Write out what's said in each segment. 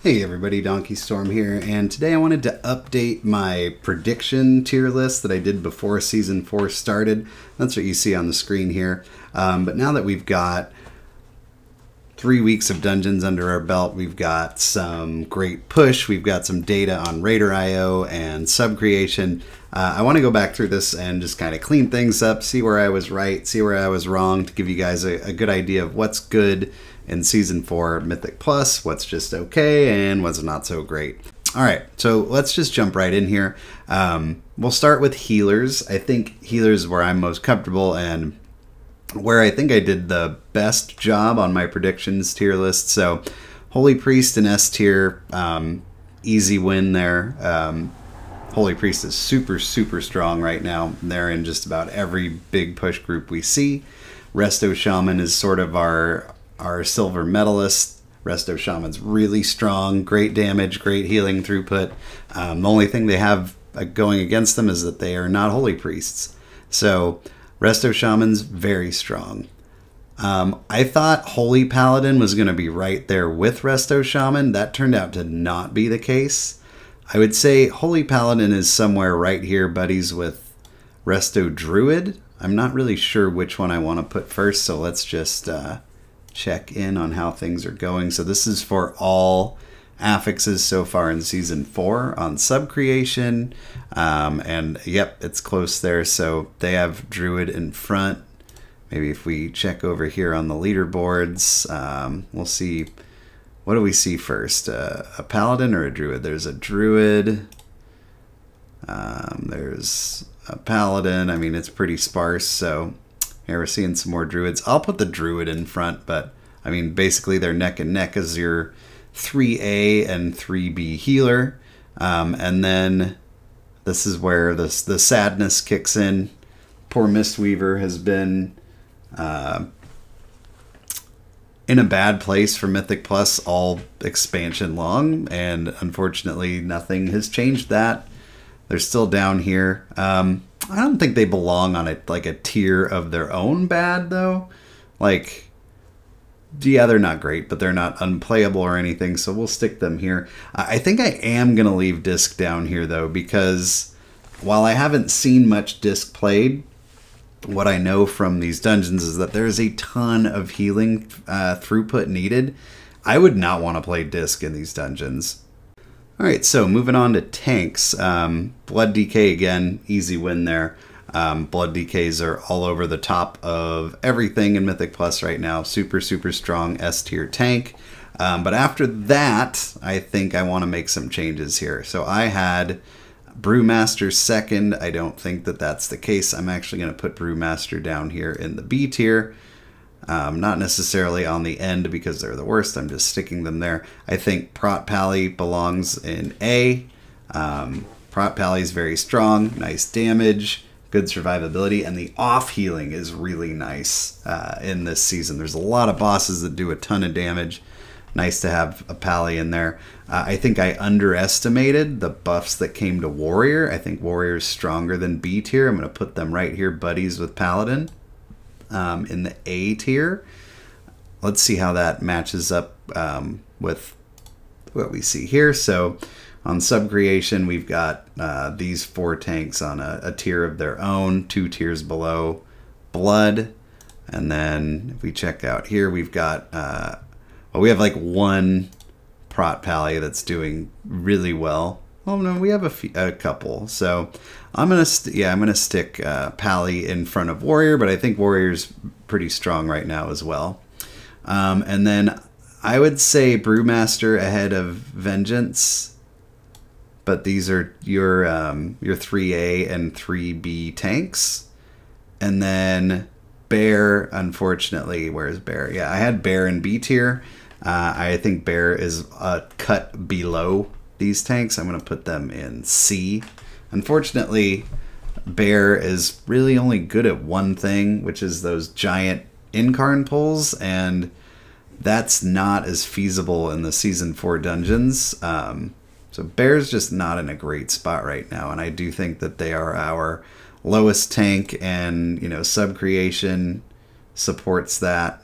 Hey everybody, Donkeystorm here, and today I wanted to update my prediction tier list that I did before Season 4 started. That's what you see on the screen here. But now that we've got 3 weeks of dungeons under our belt, we've got some great push, we've got some data on Raider IO and sub creation. I want to go back through this and just kind of clean things up, see where I was right, see where I was wrong, to give you guys a good idea of what's good in Season 4 Mythic Plus, what's just okay, and what's not so great. Alright, so let's just jump right in here. We'll start with healers. I think healers is where I'm most comfortable and where I think I did the best job on my predictions tier list. So Holy Priest in S tier, easy win there. Holy Priest is super strong right now. They're in just about every big push group we see. Resto Shaman is sort of our silver medalist. Resto Shaman's really strong, great damage, great healing throughput. The only thing they have going against them is that they are not Holy Priests. So Resto Shaman's very strong. I thought Holy Paladin was going to be right there with Resto Shaman. That turned out to not be the case. I would say Holy Paladin is somewhere right here, buddies, with Resto Druid. I'm not really sure which one I want to put first, so let's just check in on how things are going. So this is for all affixes so far in Season 4 on sub creation. And yep, it's close there. So they have Druid in front. Maybe if we check over here on the leaderboards, we'll see. What do we see first? A Paladin or a Druid? There's a Druid. There's a Paladin. I mean, it's pretty sparse, so here we're seeing some more Druids. I'll put the Druid in front, but I mean, basically they're neck and neck as your 3A and 3B healer. And then this is where the sadness kicks in. Poor Mistweaver has been in a bad place for Mythic Plus all expansion long, and unfortunately nothing has changed that. They're still down here. I don't think they belong on a tier of their own bad, though. Like, yeah, they're not great, but they're not unplayable or anything, so we'll stick them here. I think I am going to leave Disc down here, though, because while I haven't seen much Disc played, what I know from these dungeons is that there's a ton of healing throughput needed. I would not want to play Disc in these dungeons. Alright, so moving on to tanks. Blood DK again, easy win there. Blood DKs are all over the top of everything in Mythic Plus right now. Super strong S tier tank. But after that, I think I want to make some changes here. So I had Brewmaster second. I don't think that that's the case. I'm actually going to put Brewmaster down here in the B tier. Not necessarily on the end because they're the worst. I'm just sticking them there. I think Prot Pally belongs in A. Prot Pally is very strong, nice damage, good survivability, and the off healing is really nice in this season. There's a lot of bosses that do a ton of damage. Nice to have a Pally in there. I think I underestimated the buffs that came to Warrior. I think Warrior is stronger than B tier. I'm going to put them right here, buddies with Paladin. In the A tier. Let's see how that matches up with what we see here. So on sub creation, we've got these 4 tanks on a tier of their own, 2 tiers below Blood. And then if we check out here, we've got, well, we have like 1 Prot Pally that's doing really well. Oh no, we have a couple. So I'm gonna stick Pally in front of Warrior, but I think Warrior's pretty strong right now as well. And then I would say Brewmaster ahead of Vengeance, but these are your 3A and 3B tanks. And then Bear, unfortunately, where's Bear? Yeah, I had Bear in B tier. I think Bear is a cut below these tanks. I'm going to put them in C. Unfortunately, Bear is really only good at one thing, which is those giant incarn pulls, and that's not as feasible in the Season 4 dungeons. So Bear's just not in a great spot right now, and I do think that they are our lowest tank, and, you know, sub creation supports that.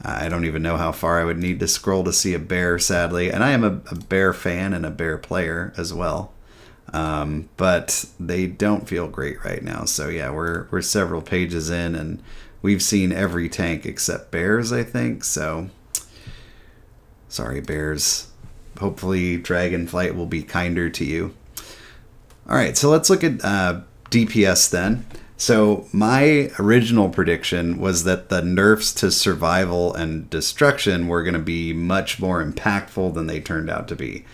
I don't even know how far I would need to scroll to see a bear, sadly. And I am a bear fan and a bear player as well. But they don't feel great right now. So yeah, we're several pages in, and we've seen every tank except bears, I think. So sorry, bears. Hopefully Dragonflight will be kinder to you. All right, so let's look at DPS then. So my original prediction was that the nerfs to survival and destruction were going to be much more impactful than they turned out to be.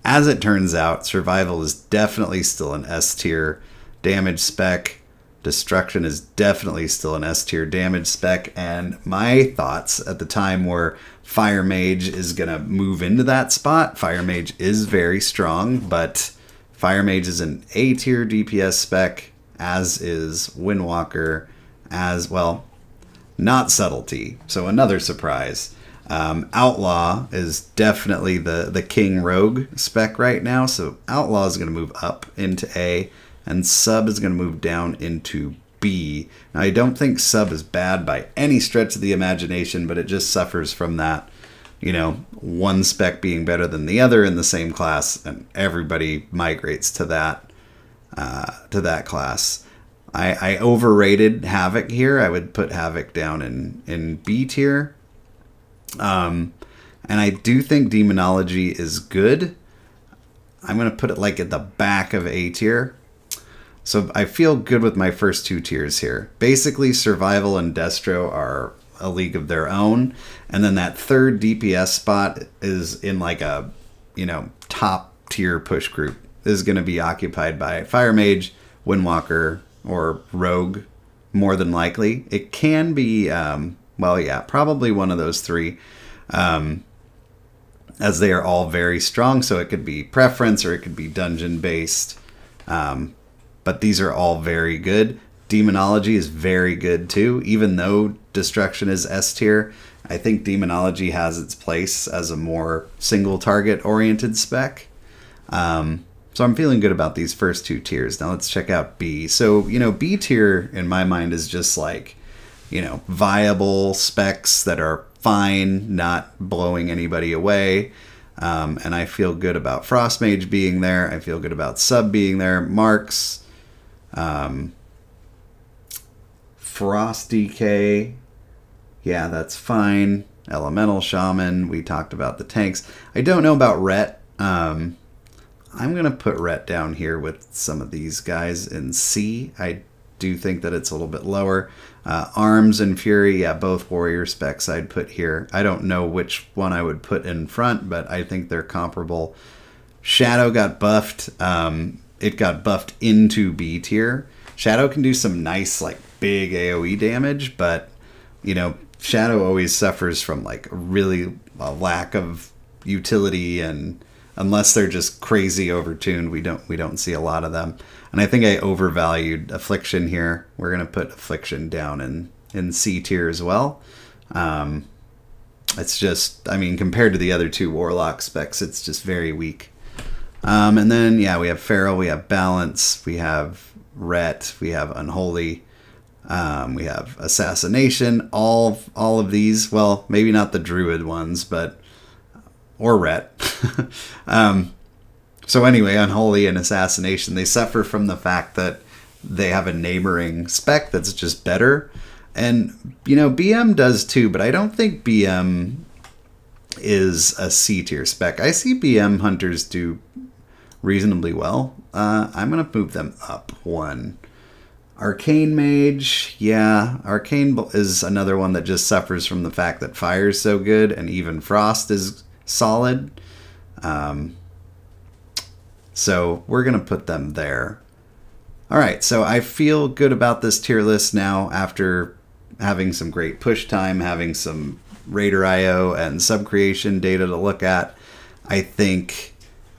As it turns out, survival is definitely still an S tier damage spec. Destruction is definitely still an S tier damage spec. And my thoughts at the time were Fire Mage is going to move into that spot. Fire Mage is very strong, but Fire Mage is an A tier DPS spec, as is Windwalker, as well, not Subtlety. So another surprise. Outlaw is definitely the King Rogue spec right now. So Outlaw is going to move up into A, and Sub is going to move down into B. Now, I don't think Sub is bad by any stretch of the imagination, but it just suffers from that, you know, one spec being better than the other in the same class, and everybody migrates to that class. I overrated Havoc here. I would put Havoc down in B tier. And I do think Demonology is good. I'm going to put it like at the back of A tier. So I feel good with my first two tiers here. Basically, Survival and Destro are a league of their own. And then that third DPS spot is in like a, you know, top tier push group. This is going to be occupied by Fire Mage, Windwalker, or Rogue, more than likely. It can be, well, yeah, probably one of those three, as they are all very strong. So it could be preference or it could be dungeon based. But these are all very good. Demonology is very good too. Even though Destruction is S tier, I think Demonology has its place as a more single target oriented spec. So I'm feeling good about these first two tiers. Now let's check out B. So, you know, B tier in my mind is just like, you know, viable specs that are fine, not blowing anybody away. And I feel good about Frost Mage being there. I feel good about Sub being there. Marks, Frost DK, yeah, that's fine. Elemental Shaman, we talked about the tanks. I don't know about Ret. I'm going to put Ret down here with some of these guys in C. I do think that it's a little bit lower. Arms and Fury, yeah, both warrior specs I'd put here. I don't know which one I would put in front, but I think they're comparable. Shadow got buffed. It got buffed into B tier. Shadow can do some nice, like, big AoE damage, but, you know, Shadow always suffers from, like, a lack of utility, and unless they're just crazy overtuned, we don't see a lot of them. And I think I overvalued Affliction here. We're going to put Affliction down in C tier as well. It's just, I mean, compared to the other two Warlock specs, it's just very weak. And then, yeah, we have Feral, we have Balance, we have Ret, we have Unholy, we have Assassination. All of these, well, maybe not the Druid ones, but or Ret. So anyway, Unholy and Assassination, they suffer from the fact that they have a neighboring spec that's just better. And, you know, BM does too, but I don't think BM is a C tier spec. I see BM hunters do reasonably well. I'm going to move them up one. Arcane Mage, yeah, Arcane is another one that just suffers from the fact that fire is so good, and even Frost is solid. So we're going to put them there. All right, so I feel good about this tier list now after having some great push time, having some Raider IO and sub-creation data to look at. I think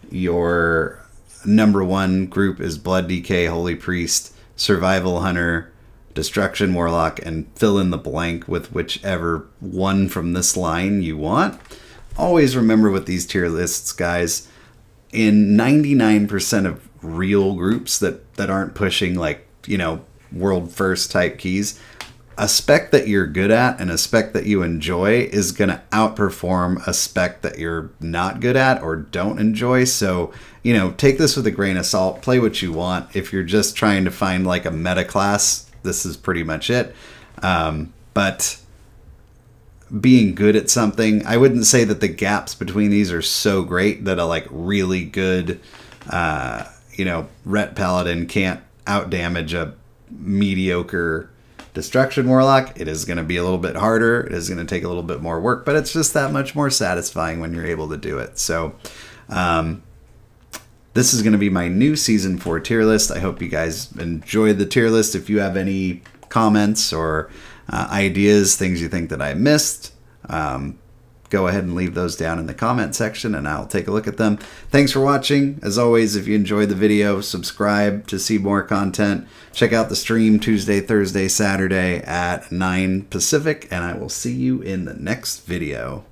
your number one group is Blood DK, Holy Priest, Survival Hunter, Destruction Warlock, and fill in the blank with whichever one from this line you want. Always remember with these tier lists, guys, in 99% of real groups that aren't pushing, like, you know, world first type keys, a spec that you're good at and a spec that you enjoy is going to outperform a spec that you're not good at or don't enjoy. So, you know, take this with a grain of salt, play what you want. If you're just trying to find like a meta class, this is pretty much it. But being good at something, I wouldn't say that the gaps between these are so great that a like really good, you know, Ret Paladin can't outdamage a mediocre Destruction Warlock. It is going to be a little bit harder. It is going to take a little bit more work, but it's just that much more satisfying when you're able to do it. So this is going to be my new Season 4 tier list. I hope you guys enjoyed the tier list. If you have any comments or ideas, things you think that I missed, go ahead and leave those down in the comment section and I'll take a look at them. Thanks for watching. As always, if you enjoyed the video, subscribe to see more content. Check out the stream Tuesday, Thursday, Saturday at 9 Pacific, and I will see you in the next video.